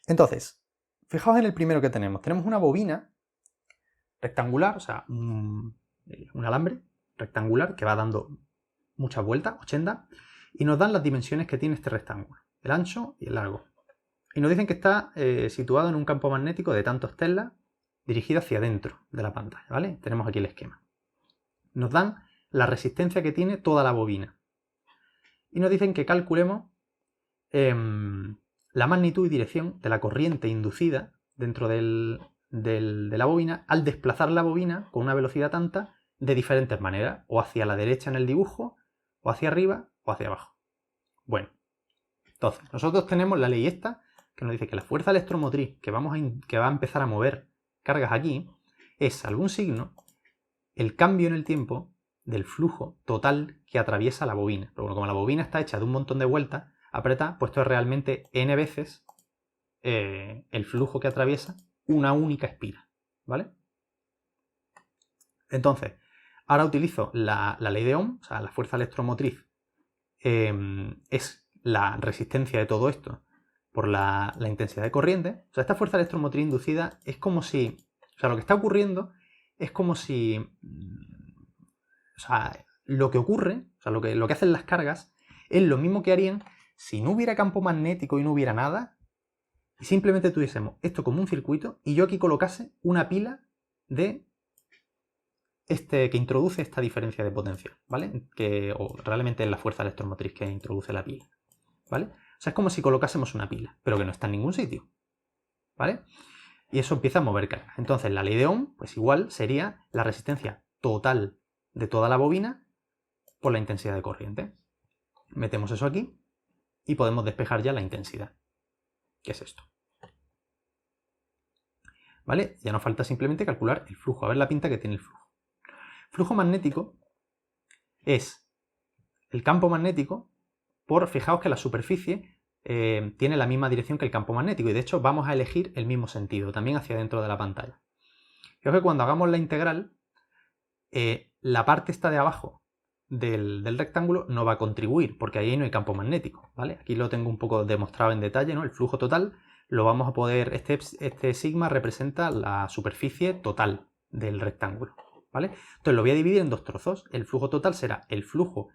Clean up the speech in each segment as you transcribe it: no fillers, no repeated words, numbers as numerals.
Entonces, fijaos en el primero que tenemos. Tenemos una bobina rectangular, o sea, un alambre rectangular que va dando muchas vueltas, 80, y nos dan las dimensiones que tiene este rectángulo, el ancho y el largo. Y nos dicen que está situado en un campo magnético de tantos teslas dirigido hacia adentro de la pantalla, ¿vale? Tenemos aquí el esquema. Nos dan la resistencia que tiene toda la bobina. Y nos dicen que calculemos la magnitud y dirección de la corriente inducida dentro de la bobina al desplazar la bobina con una velocidad tanta de diferentes maneras, o hacia la derecha en el dibujo, o hacia arriba, o hacia abajo. Bueno, entonces, nosotros tenemos la ley esta, que nos dice que la fuerza electromotriz que va a empezar a mover cargas aquí es, salvo un signo, el cambio en el tiempo del flujo total que atraviesa la bobina. Pero bueno, como la bobina está hecha de un montón de vueltas apretadas, pues esto es realmente n veces el flujo que atraviesa una única espira, ¿vale? Entonces, ahora utilizo la ley de Ohm, o sea, la fuerza electromotriz es la resistencia de todo esto por la intensidad de corriente. O sea, esta fuerza electromotriz inducida es como si... O sea, lo que está ocurriendo es como si... O sea, lo que ocurre, o sea, lo que hacen las cargas, es lo mismo que harían si no hubiera campo magnético y no hubiera nada, y simplemente tuviésemos esto como un circuito, y yo aquí colocase una pila de que introduce esta diferencia de potencia, ¿vale? O realmente es la fuerza electromotriz que introduce la pila, ¿vale? O sea, es como si colocásemos una pila, pero que no está en ningún sitio, ¿vale? Y eso empieza a mover carga. Entonces, la ley de Ohm, pues igual sería la resistencia total de toda la bobina por la intensidad de corriente. Metemos eso aquí y podemos despejar ya la intensidad, que es esto. ¿Vale? Ya nos falta simplemente calcular el flujo, a ver la pinta que tiene el flujo. Flujo magnético es el campo magnético fijaos que la superficie tiene la misma dirección que el campo magnético, y de hecho vamos a elegir el mismo sentido, también hacia dentro de la pantalla. Fijaos que cuando hagamos la integral, la parte esta de abajo del rectángulo no va a contribuir, porque ahí no hay campo magnético, ¿vale? Aquí lo tengo un poco demostrado en detalle, ¿no? El flujo total lo vamos a poder... Este sigma representa la superficie total del rectángulo, ¿vale? Entonces lo voy a dividir en dos trozos. El flujo total será el flujo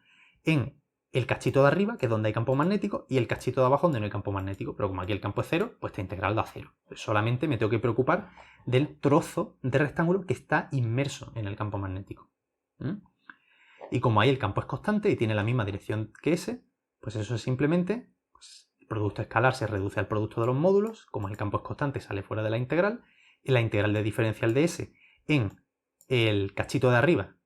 en el cachito de arriba, que es donde hay campo magnético, y el cachito de abajo donde no hay campo magnético. Pero como aquí el campo es cero, pues esta integral da cero. Pues solamente me tengo que preocupar del trozo de rectángulo que está inmerso en el campo magnético. Y como ahí el campo es constante y tiene la misma dirección que ese, pues eso es simplemente, pues, el producto escalar se reduce al producto de los módulos, como el campo es constante sale fuera de la integral, y la integral de diferencial de S en el cachito de arriba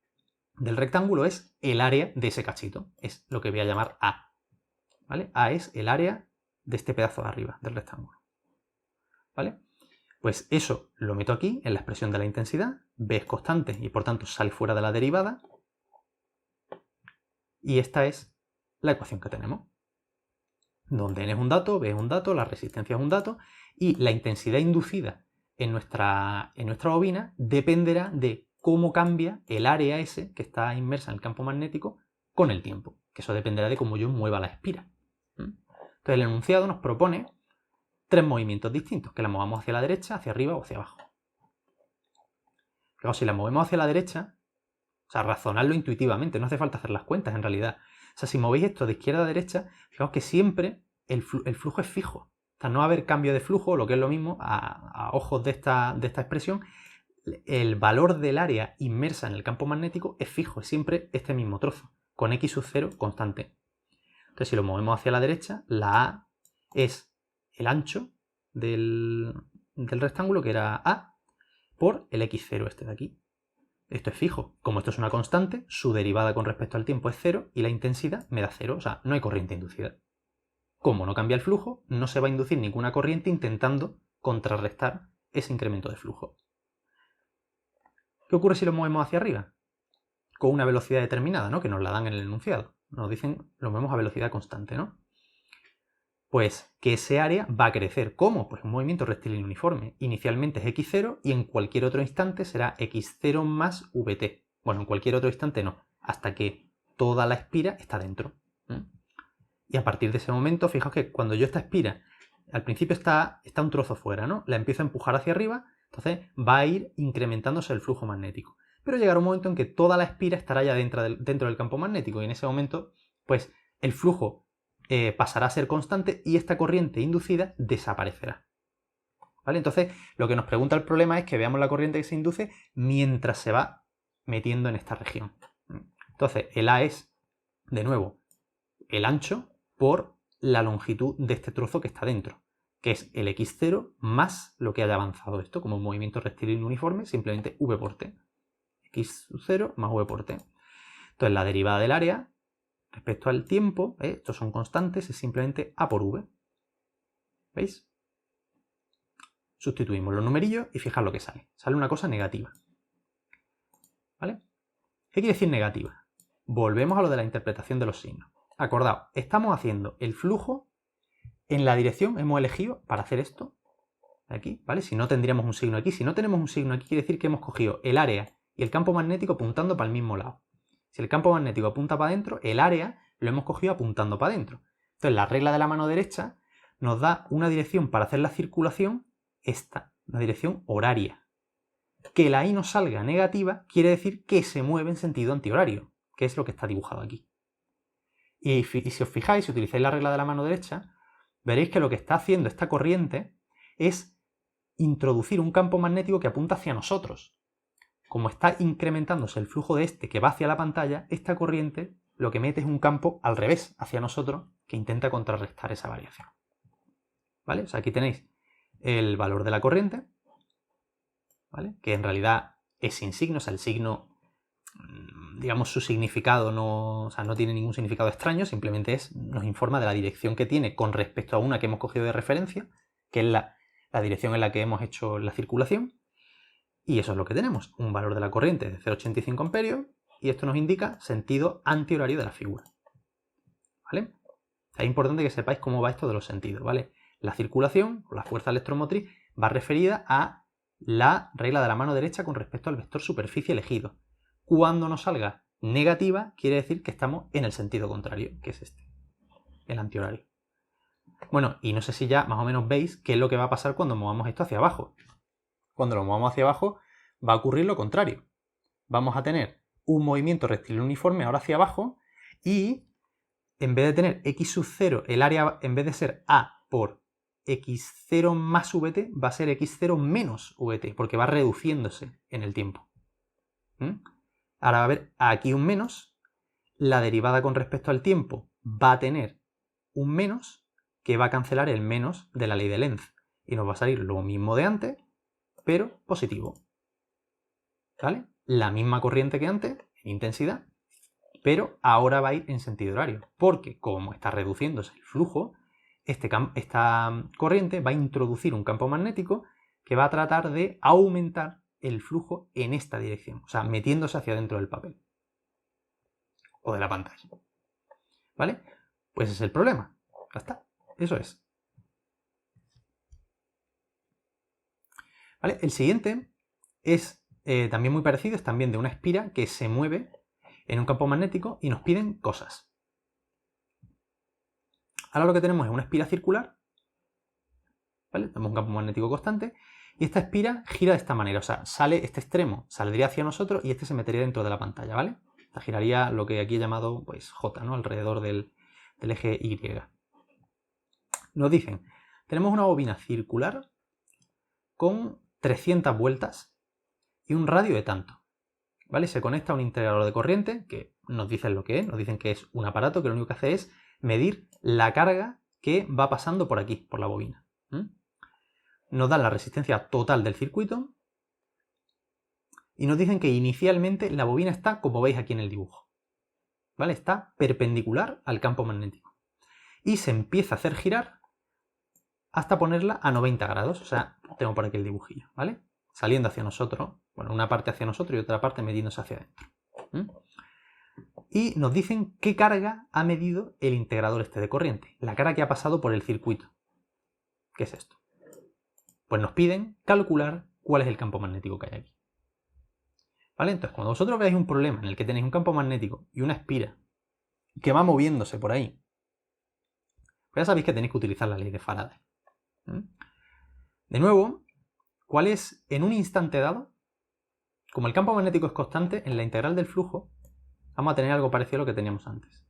del rectángulo es el área de ese cachito, es lo que voy a llamar A, ¿vale? A es el área de este pedazo de arriba del rectángulo, ¿vale? Pues eso lo meto aquí en la expresión de la intensidad, B es constante y por tanto sale fuera de la derivada, y esta es la ecuación que tenemos, donde n es un dato, B es un dato, la resistencia es un dato, y la intensidad inducida en nuestra bobina dependerá de cómo cambia el área S que está inmersa en el campo magnético con el tiempo, que eso dependerá de cómo yo mueva la espira. Entonces el enunciado nos propone tres movimientos distintos, que la movamos hacia la derecha, hacia arriba o hacia abajo. Fijaos, si la movemos hacia la derecha, o sea, razonarlo intuitivamente, no hace falta hacer las cuentas en realidad. O sea, si movéis esto de izquierda a derecha, fijaos que siempre el flujo es fijo. O sea, no va a haber cambio de flujo, lo que es lo mismo, a ojos de esta expresión, el valor del área inmersa en el campo magnético es fijo, es siempre este mismo trozo, con x sub 0 constante. Entonces, si lo movemos hacia la derecha, la A es el ancho del rectángulo, que era A, por el x0 este de aquí. Esto es fijo. Como esto es una constante, su derivada con respecto al tiempo es 0 y la intensidad me da 0, o sea, no hay corriente inducida. Como no cambia el flujo, no se va a inducir ninguna corriente intentando contrarrestar ese incremento de flujo. ¿Qué ocurre si lo movemos hacia arriba? Con una velocidad determinada, ¿no? Que nos la dan en el enunciado. Nos dicen, lo movemos a velocidad constante, ¿no? Pues que ese área va a crecer. ¿Cómo? Pues un movimiento rectilíneo uniforme. Inicialmente es x0 y en cualquier otro instante será x0 más vt. Bueno, en cualquier otro instante no, hasta que toda la espira está dentro. Y a partir de ese momento, fijaos que cuando yo esta espira al principio está un trozo fuera, ¿no? La empiezo a empujar hacia arriba, entonces va a ir incrementándose el flujo magnético. Pero llegará un momento en que toda la espira estará ya dentro del campo magnético y en ese momento, pues, el flujo pasará a ser constante y esta corriente inducida desaparecerá. ¿Vale? Entonces, lo que nos pregunta el problema es que veamos la corriente que se induce mientras se va metiendo en esta región. Entonces, el A es, de nuevo, el ancho por la longitud de este trozo que está dentro, que es el x0 más lo que haya avanzado esto, como un movimiento rectilíneo uniforme, simplemente v por t. x0 más v por t. Entonces, la derivada del área respecto al tiempo, estos son constantes, es simplemente a por v. ¿Veis? Sustituimos los numerillos y fijaos lo que sale. Sale una cosa negativa. ¿Vale? ¿Qué quiere decir negativa? Volvemos a lo de la interpretación de los signos. Acordaos, estamos haciendo el flujo en la dirección, hemos elegido para hacer esto, aquí, ¿vale? Si no tendríamos un signo aquí. Si no tenemos un signo aquí, quiere decir que hemos cogido el área y el campo magnético apuntando para el mismo lado. Si el campo magnético apunta para adentro, el área lo hemos cogido apuntando para adentro. Entonces, la regla de la mano derecha nos da una dirección para hacer la circulación, esta, una dirección horaria. Que la I nos salga negativa quiere decir que se mueve en sentido antihorario, que es lo que está dibujado aquí. Y si os fijáis, si utilizáis la regla de la mano derecha, veréis que lo que está haciendo esta corriente es introducir un campo magnético que apunta hacia nosotros. Como está incrementándose el flujo de este que va hacia la pantalla, esta corriente lo que mete es un campo al revés, hacia nosotros, que intenta contrarrestar esa variación. ¿Vale? O sea, aquí tenéis el valor de la corriente, ¿vale? Que en realidad es sin signo, o sea, el signo, digamos, su significado no tiene ningún significado extraño, simplemente nos informa de la dirección que tiene con respecto a una que hemos cogido de referencia, que es la dirección en la que hemos hecho la circulación. Y eso es lo que tenemos, un valor de la corriente de 0,85 amperios, y esto nos indica sentido antihorario de la figura. ¿Vale? Es importante que sepáis cómo va esto de los sentidos, ¿vale? La circulación, o la fuerza electromotriz, va referida a la regla de la mano derecha con respecto al vector superficie elegido. Cuando nos salga negativa, quiere decir que estamos en el sentido contrario, que es este, el antihorario. Bueno, y no sé si ya más o menos veis qué es lo que va a pasar cuando movamos esto hacia abajo. Cuando lo movamos hacia abajo va a ocurrir lo contrario. Vamos a tener un movimiento rectilíneo uniforme ahora hacia abajo y en vez de tener x sub 0, el área en vez de ser a por x0 más vt va a ser x0 menos vt porque va reduciéndose en el tiempo. Ahora va a haber aquí un menos, la derivada con respecto al tiempo va a tener un menos que va a cancelar el menos de la ley de Lenz y nos va a salir lo mismo de antes, pero positivo. ¿Vale? La misma corriente que antes, en intensidad, pero ahora va a ir en sentido horario, porque como está reduciéndose el flujo, esta corriente va a introducir un campo magnético que va a tratar de aumentar el flujo en esta dirección, o sea, metiéndose hacia dentro del papel o de la pantalla. ¿Vale? Pues ese es el problema. Ya está. Eso es. ¿Vale? El siguiente es también muy parecido, es también de una espira que se mueve en un campo magnético y nos piden cosas. Ahora lo que tenemos es una espira circular, ¿vale? Tenemos un campo magnético constante y esta espira gira de esta manera, o sea, sale este extremo, saldría hacia nosotros y este se metería dentro de la pantalla, ¿vale? O sea, giraría lo que aquí he llamado pues J, ¿no? Alrededor del eje Y. Nos dicen, tenemos una bobina circular con 300 vueltas y un radio de tanto, ¿vale? Se conecta a un integrador de corriente que nos dicen lo que es, nos dicen que es un aparato que lo único que hace es medir la carga que va pasando por aquí, por la bobina. Nos dan la resistencia total del circuito y nos dicen que inicialmente la bobina está, como veis aquí en el dibujo, ¿vale? Está perpendicular al campo magnético y se empieza a hacer girar hasta ponerla a 90 grados, o sea, tengo por aquí el dibujillo, ¿vale? Saliendo hacia nosotros, bueno, una parte hacia nosotros y otra parte metiéndose hacia adentro. Y nos dicen qué carga ha medido el integrador este de corriente, la carga que ha pasado por el circuito. ¿Qué es esto? Pues nos piden calcular cuál es el campo magnético que hay aquí. ¿Vale? Entonces, cuando vosotros veáis un problema en el que tenéis un campo magnético y una espira que va moviéndose por ahí, pues ya sabéis que tenéis que utilizar la ley de Faraday. De nuevo, ¿cuál es en un instante dado? Como el campo magnético es constante, en la integral del flujo vamos a tener algo parecido a lo que teníamos antes.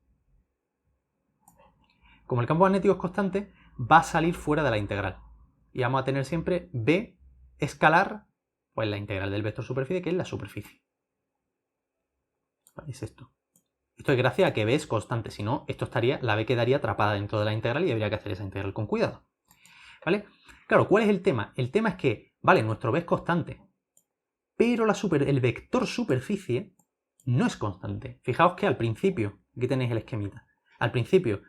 Como el campo magnético es constante, va a salir fuera de la integral. Y vamos a tener siempre B escalar, pues la integral del vector superficie, que es la superficie. Es esto. Esto es gracias a que B es constante, si no, la B quedaría atrapada dentro de la integral y habría que hacer esa integral con cuidado. ¿Vale? Claro, ¿cuál es el tema? El tema es que, vale, nuestro B es constante, pero el vector superficie no es constante. Fijaos que al principio, aquí tenéis el esquemita, al principio,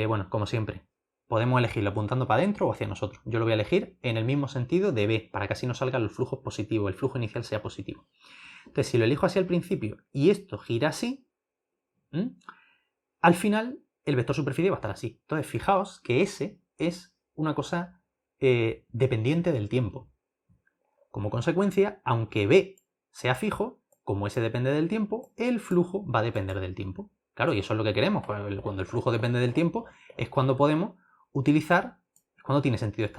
bueno, como siempre, podemos elegirlo apuntando para adentro o hacia nosotros. Yo lo voy a elegir en el mismo sentido de B, para que así nos salgan los flujos positivos, el flujo inicial sea positivo. Entonces, si lo elijo así al principio y esto gira así, al final el vector superficie va a estar así. Entonces, fijaos que S es una cosa dependiente del tiempo. Como consecuencia, aunque B sea fijo, como S depende del tiempo, el flujo va a depender del tiempo. Claro, y eso es lo que queremos. Cuando el flujo depende del tiempo es cuando podemos utilizar, cuando tiene sentido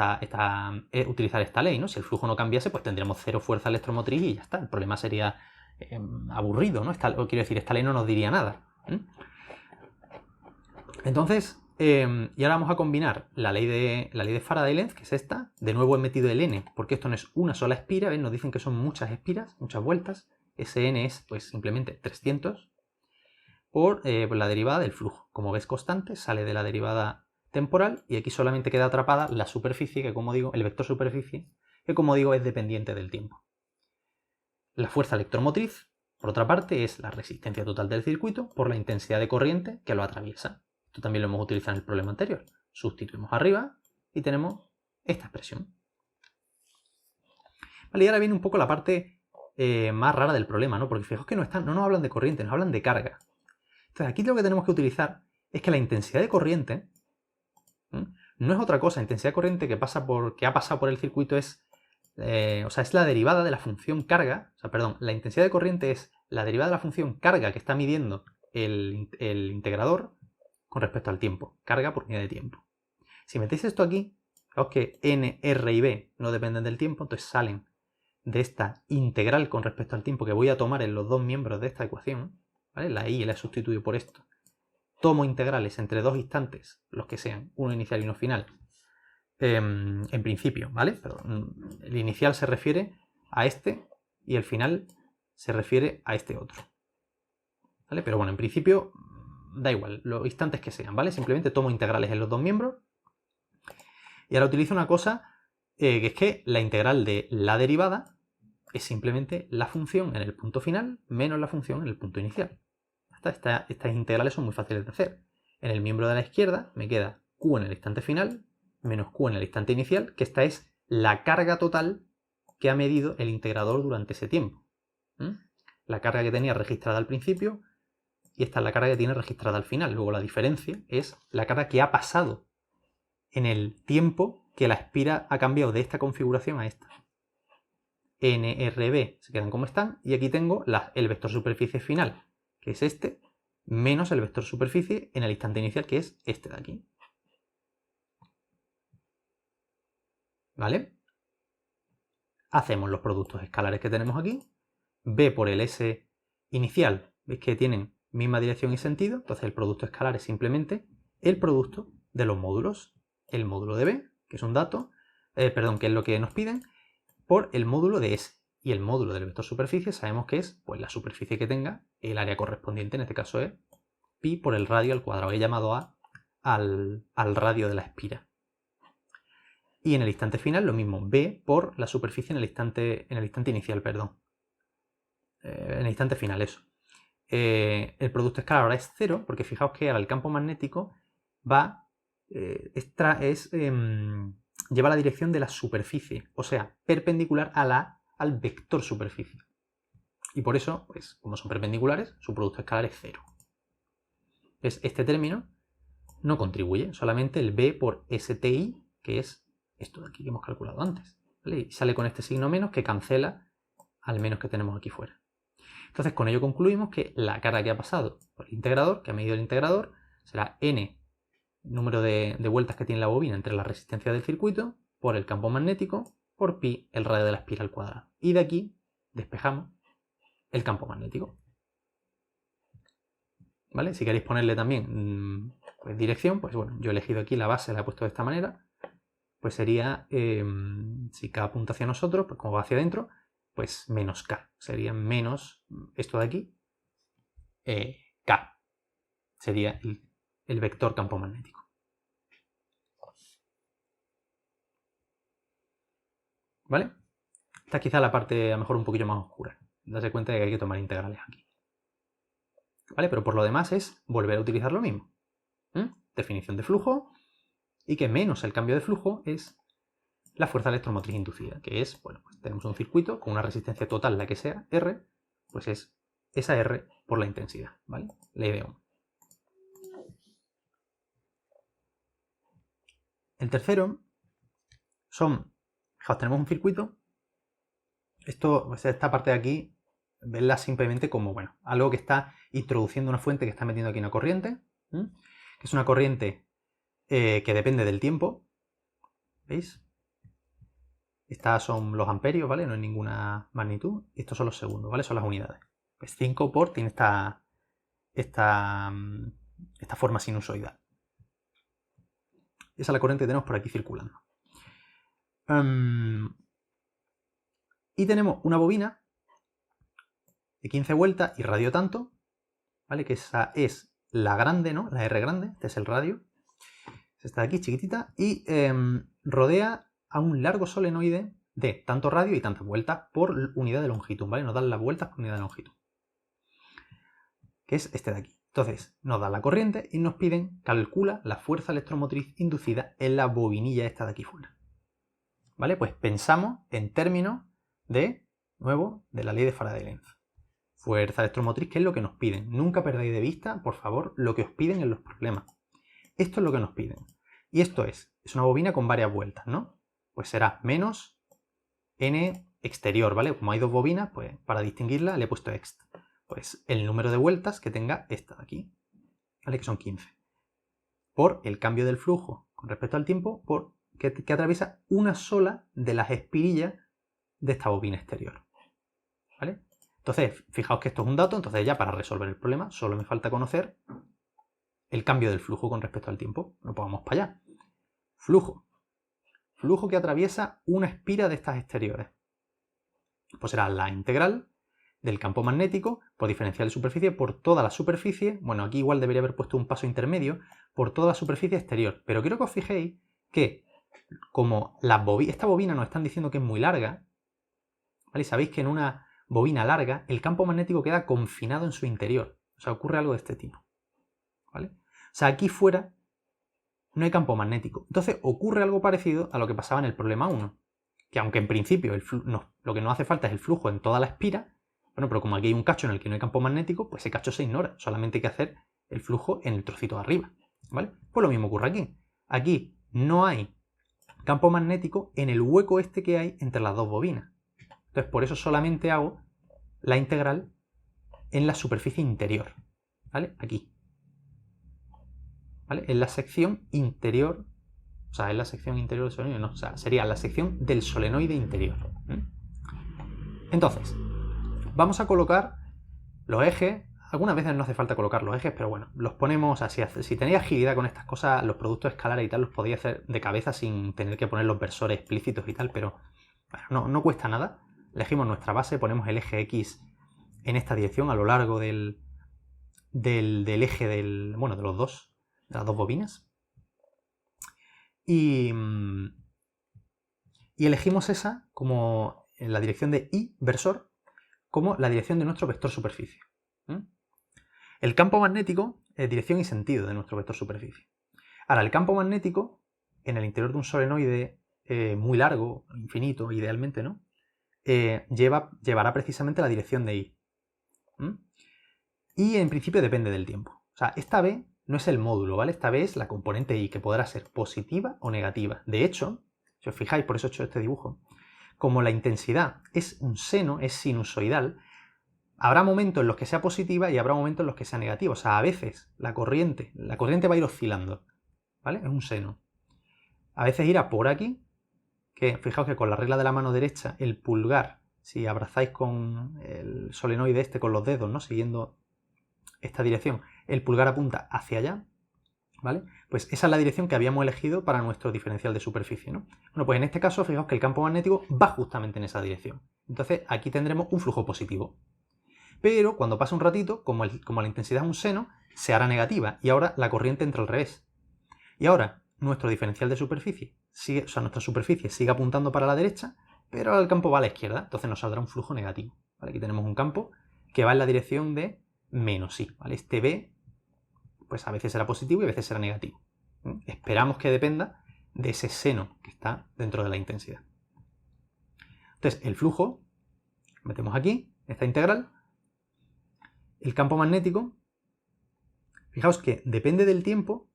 utilizar esta ley, ¿no? Si el flujo no cambiase, pues tendríamos cero fuerza electromotriz y ya está. El problema sería aburrido, ¿no? Quiero decir, esta ley no nos diría nada. Entonces, y ahora vamos a combinar la ley de Faraday-Lenz, que es esta. De nuevo he metido el n, porque esto no es una sola espira, ¿ven? Nos dicen que son muchas espiras, muchas vueltas. Ese n es, pues, simplemente 300 por la derivada del flujo. Como ves, constante, sale de la derivada temporal y aquí solamente queda atrapada la superficie, que como digo, el vector superficie, que como digo es dependiente del tiempo. La fuerza electromotriz, por otra parte, es la resistencia total del circuito por la intensidad de corriente que lo atraviesa. Esto también lo hemos utilizado en el problema anterior. Sustituimos arriba y tenemos esta expresión. Vale, y ahora viene un poco la parte más rara del problema, ¿no? Porque fijaos que no nos hablan de corriente, nos hablan de carga. Entonces aquí lo que tenemos que utilizar es que la intensidad de corriente no es otra cosa. La intensidad de corriente que ha pasado por el circuito es la derivada de la función carga. La intensidad de corriente es la derivada de la función carga que está midiendo el integrador con respecto al tiempo. Carga por unidad de tiempo. Si metéis esto aquí, fijaos que n, r y b no dependen del tiempo, entonces salen de esta integral con respecto al tiempo que voy a tomar en los dos miembros de esta ecuación. ¿Vale? La y la sustituyo por esto. Tomo integrales entre dos instantes, los que sean, uno inicial y uno final, en principio, ¿vale? Pero el inicial se refiere a este y el final se refiere a este otro. ¿Vale? Pero bueno, en principio da igual, los instantes que sean, ¿vale? Simplemente tomo integrales en los dos miembros. Y ahora utilizo una cosa que es que la integral de la derivada es simplemente la función en el punto final menos la función en el punto inicial. Estas integrales son muy fáciles de hacer. En el miembro de la izquierda me queda q en el instante final menos q en el instante inicial, que esta es la carga total que ha medido el integrador durante ese tiempo. La carga que tenía registrada al principio y esta es la carga que tiene registrada al final. Luego la diferencia es la carga que ha pasado en el tiempo que la espira ha cambiado de esta configuración a esta. NRB se quedan como están y aquí tengo el vector superficie final, que es este, menos el vector superficie en el instante inicial, que es este de aquí. ¿Vale? Hacemos los productos escalares que tenemos aquí. B por el S inicial, veis que tienen misma dirección y sentido, entonces el producto escalar es simplemente el producto de los módulos. El módulo de B, que es un dato, que es lo que nos piden, por el módulo de S. Y el módulo del vector superficie sabemos que es pues, la superficie que tenga el área correspondiente, en este caso es pi por el radio al cuadrado. He llamado A al radio de la espira. Y en el instante final lo mismo, B por la superficie en el instante inicial, perdón. En el instante final, eso. El producto escalar ahora es 0, porque fijaos que ahora el campo magnético lleva la dirección de la superficie, o sea, perpendicular al vector superficie. Y por eso, pues, como son perpendiculares, su producto escalar es 0. Este término no contribuye, solamente el B por STI, que es esto de aquí que hemos calculado antes. ¿Vale? Y sale con este signo menos que cancela al menos que tenemos aquí fuera. Entonces con ello concluimos que la carga que ha pasado por el integrador, que ha medido el integrador, será n número de vueltas que tiene la bobina entre la resistencia del circuito por el campo magnético por pi el radio de la espira al cuadrado. Y de aquí despejamos el campo magnético. ¿Vale? Si queréis ponerle también pues, dirección, pues bueno, yo he elegido aquí la base, la he puesto de esta manera. Pues sería, si K apunta hacia nosotros, pues como va hacia adentro, pues menos K. Sería menos esto de aquí, K. Sería el vector campo magnético. ¿Vale? Esta es quizá la parte a lo mejor un poquillo más oscura. Darse cuenta de que hay que tomar integrales aquí. ¿Vale? Pero por lo demás es volver a utilizar lo mismo. Definición de flujo y que menos el cambio de flujo es la fuerza electromotriz inducida, que es, bueno, pues tenemos un circuito con una resistencia total, la que sea, R, pues es esa R por la intensidad, ¿vale? Ley de Ohm. El tercero son, fijaos, tenemos un circuito, esta parte de aquí, verla simplemente como, bueno, algo que está introduciendo una fuente que está metiendo aquí una corriente, que es una corriente que depende del tiempo, ¿veis? Estas son los amperios, ¿vale? No hay ninguna magnitud. Y estos son los segundos, ¿vale? Son las unidades. Pues 5 por tiene esta forma sinusoidal. Esa es la corriente que tenemos por aquí circulando. Y tenemos una bobina de 15 vueltas y radio tanto, ¿vale? Que esa es la grande, ¿no? La R grande, este es el radio. Esta de aquí, chiquitita, y rodea a un largo solenoide de tanto radio y tantas vueltas por unidad de longitud, ¿vale? Nos dan las vueltas por unidad de longitud, que es este de aquí. Entonces, nos dan la corriente y nos piden, calcula la fuerza electromotriz inducida en la bobinilla esta de aquí fuera. ¿Vale? Pues pensamos en términos de, nuevo, de la ley de Faraday-Lenz. Fuerza electromotriz, que es lo que nos piden. Nunca perdáis de vista, por favor, lo que os piden en los problemas. Esto es lo que nos piden. Y esto es una bobina con varias vueltas, ¿no? Pues será menos n exterior, ¿vale? Como hay dos bobinas, pues para distinguirla le he puesto ext. Pues el número de vueltas que tenga esta de aquí, ¿vale? Que son 15. Por el cambio del flujo con respecto al tiempo, por que atraviesa una sola de las espirillas de esta bobina exterior, ¿vale? Entonces, fijaos que esto es un dato, entonces ya para resolver el problema solo me falta conocer el cambio del flujo con respecto al tiempo. Lo pongamos para allá. Flujo. Flujo que atraviesa una espira de estas exteriores. Pues será la integral del campo magnético por diferencial de superficie por toda la superficie. Bueno, aquí igual debería haber puesto un paso intermedio por toda la superficie exterior. Pero quiero que os fijéis que como esta bobina nos están diciendo que es muy larga, ¿vale? Y sabéis que en una bobina larga el campo magnético queda confinado en su interior. O sea, ocurre algo de este tipo, ¿vale? O sea, aquí fuera no hay campo magnético. Entonces ocurre algo parecido a lo que pasaba en el problema 1. Que aunque en principio lo que nos hace falta es el flujo en toda la espira, bueno, pero como aquí hay un cacho en el que no hay campo magnético, pues ese cacho se ignora. Solamente hay que hacer el flujo en el trocito de arriba, ¿vale? Pues lo mismo ocurre aquí. Aquí no hay campo magnético en el hueco este que hay entre las dos bobinas. Entonces por eso solamente hago la integral en la superficie interior, ¿vale? Aquí. ¿Vale? En la sección interior, o sea, en la sección interior del solenoide, no, o sea, sería la sección del solenoide interior. Entonces, vamos a colocar los ejes. Algunas veces no hace falta colocar los ejes, pero bueno, los ponemos así. Si tenéis agilidad con estas cosas, los productos escalares y tal, los podéis hacer de cabeza sin tener que poner los versores explícitos y tal, pero bueno, no cuesta nada. Elegimos nuestra base, ponemos el eje X en esta dirección a lo largo del eje de los dos. De las dos bobinas. Y elegimos esa como en la dirección de Y, versor, como la dirección de nuestro vector superficie. El campo magnético es dirección y sentido de nuestro vector superficie. Ahora, el campo magnético, en el interior de un solenoide muy largo, infinito, idealmente, ¿no? Llevará precisamente la dirección de Y. Y en principio depende del tiempo. O sea, esta B no es el módulo, ¿vale? Esta vez es la componente Y, que podrá ser positiva o negativa. De hecho, si os fijáis, por eso he hecho este dibujo, como la intensidad es un seno, es sinusoidal, habrá momentos en los que sea positiva y habrá momentos en los que sea negativa. O sea, a veces la corriente va a ir oscilando, ¿vale? Es un seno. A veces irá por aquí que, fijaos que con la regla de la mano derecha, el pulgar, si abrazáis con el solenoide este con los dedos, ¿no? Siguiendo esta dirección, el pulgar apunta hacia allá, ¿vale? Pues esa es la dirección que habíamos elegido para nuestro diferencial de superficie, ¿no? Bueno, pues en este caso, fijaos que el campo magnético va justamente en esa dirección. Entonces, aquí tendremos un flujo positivo. Pero cuando pase un ratito, como la intensidad es un seno, se hará negativa y ahora la corriente entra al revés. Y ahora nuestro diferencial de superficie, nuestra superficie sigue apuntando para la derecha, pero ahora el campo va a la izquierda, entonces nos saldrá un flujo negativo. ¿Vale? Aquí tenemos un campo que va en la dirección de menos i, ¿vale? Este B, pues a veces será positivo y a veces será negativo. Esperamos que dependa de ese seno que está dentro de la intensidad. Entonces, el flujo, metemos aquí, esta integral. El campo magnético, fijaos que depende del tiempo,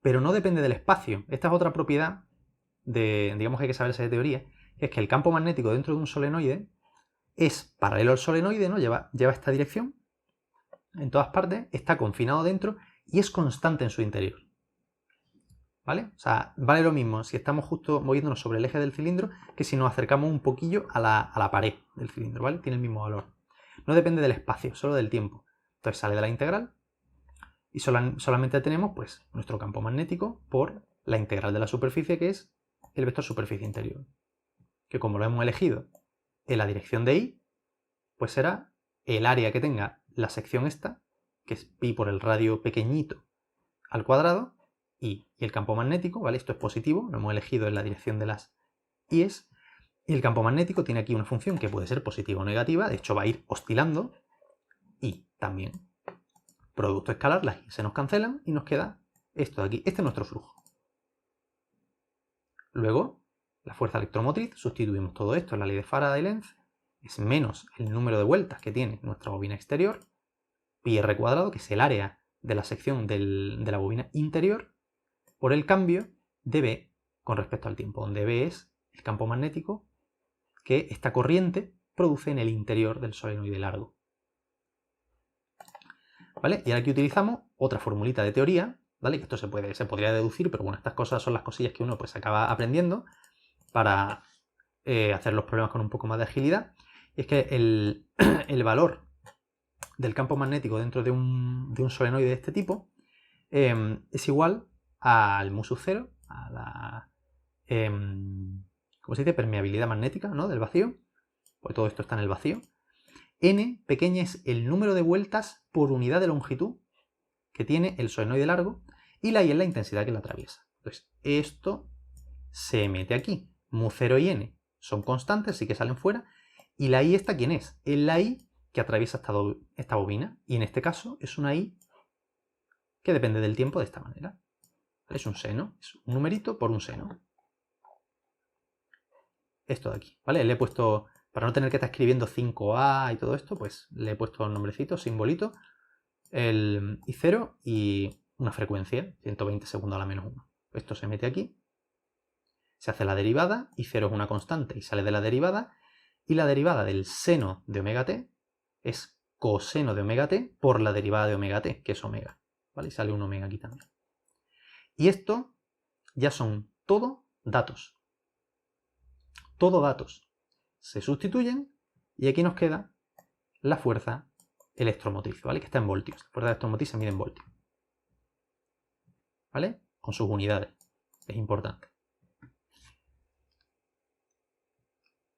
pero no depende del espacio. Esta es otra propiedad digamos que hay que saberse de teoría, que es que el campo magnético dentro de un solenoide es paralelo al solenoide, ¿no? Lleva esta dirección en todas partes, está confinado dentro y es constante en su interior. ¿Vale? O sea, vale lo mismo si estamos justo moviéndonos sobre el eje del cilindro que si nos acercamos un poquillo a la pared del cilindro, ¿vale? Tiene el mismo valor. No depende del espacio, solo del tiempo. Entonces sale de la integral y solamente tenemos pues nuestro campo magnético por la integral de la superficie, que es el vector superficie interior. Que como lo hemos elegido en la dirección de i, pues será el área que tenga la sección esta, que es pi por el radio pequeñito al cuadrado, y el campo magnético, ¿vale? Esto es positivo, lo hemos elegido en la dirección de las i's, y el campo magnético tiene aquí una función que puede ser positiva o negativa, de hecho va a ir oscilando, y también producto escalar, las se nos cancelan y nos queda esto de aquí. Este es nuestro flujo. Luego, la fuerza electromotriz, sustituimos todo esto en la ley de Faraday-Lenz, es menos el número de vueltas que tiene nuestra bobina exterior, pi r cuadrado, que es el área de la sección de la bobina interior, por el cambio de B con respecto al tiempo, donde B es el campo magnético que esta corriente produce en el interior del solenoide largo. ¿Vale? Y ahora aquí utilizamos otra formulita de teoría, ¿vale? Que esto se podría deducir, pero bueno, estas cosas son las cosillas que uno pues acaba aprendiendo para hacer los problemas con un poco más de agilidad. Y es que el valor del campo magnético dentro de un solenoide de este tipo es igual al mu sub 0, a la ¿cómo se dice? Permeabilidad magnética, ¿no? Del vacío, pues todo esto está en el vacío. N pequeña es el número de vueltas por unidad de longitud que tiene el solenoide largo y la I es la intensidad que la atraviesa. Entonces, esto se mete aquí. Mu 0 y N son constantes, así que salen fuera. Y la I esta, ¿quién es? Es la I que atraviesa esta bobina. Y en este caso es una I que depende del tiempo de esta manera. Es un seno, es un numerito por un seno. Esto de aquí, ¿vale? Le he puesto, para no tener que estar escribiendo 5A y todo esto, pues le he puesto el nombrecito, simbolito, el I0 y una frecuencia, 120 segundos a la menos 1. Esto se mete aquí, se hace la derivada, I0 es una constante y sale de la derivada, y la derivada del seno de omega t es coseno de omega t por la derivada de omega t, que es omega, ¿vale? Y sale un omega aquí también. Y esto ya son todo datos. Todo datos. Se sustituyen y aquí nos queda la fuerza electromotriz, ¿vale? Que está en voltios. La fuerza electromotriz se mide en voltios, ¿vale? Con sus unidades. Es importante.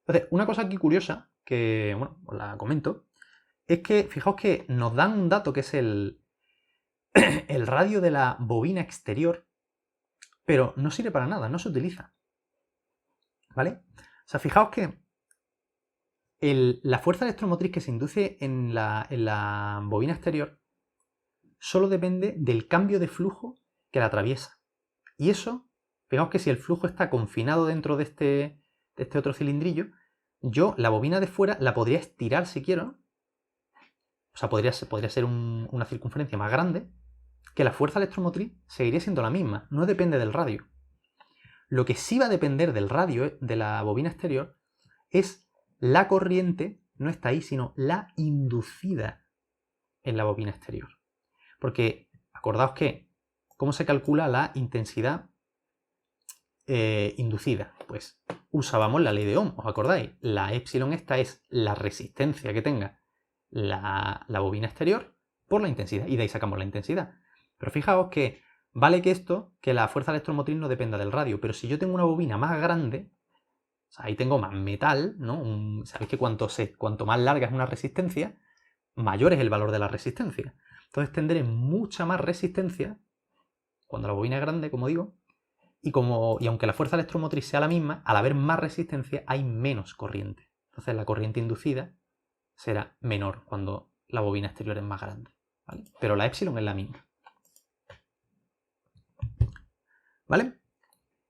Entonces, una cosa aquí curiosa, que, bueno, os la comento, es que, fijaos que nos dan un dato que es el radio de la bobina exterior, pero no sirve para nada, no se utiliza, ¿vale? O sea, fijaos que la fuerza electromotriz que se induce en la bobina exterior solo depende del cambio de flujo que la atraviesa. Y eso, fijaos que si el flujo está confinado dentro de este otro cilindrillo, yo la bobina de fuera la podría estirar si quiero. O sea, podría ser una circunferencia más grande, que la fuerza electromotriz seguiría siendo la misma, no depende del radio. Lo que sí va a depender del radio de la bobina exterior es la corriente, no está ahí, sino la inducida en la bobina exterior. Porque acordaos que, ¿cómo se calcula la intensidad inducida. Pues usábamos la ley de Ohm, ¿os acordáis? La epsilon esta es la resistencia que tenga la bobina exterior por la intensidad, y de ahí sacamos la intensidad. Pero fijaos que vale que la fuerza electromotriz no dependa del radio, pero si yo tengo una bobina más grande, o sea, ahí tengo más metal, ¿no? Sabéis que cuanto más larga es una resistencia, mayor es el valor de la resistencia. Entonces tendré mucha más resistencia cuando la bobina es grande, como digo, y aunque la fuerza electromotriz sea la misma, al haber más resistencia hay menos corriente. Entonces la corriente inducida será menor cuando la bobina exterior es más grande, ¿vale? Pero la epsilon es la misma. ¿Vale?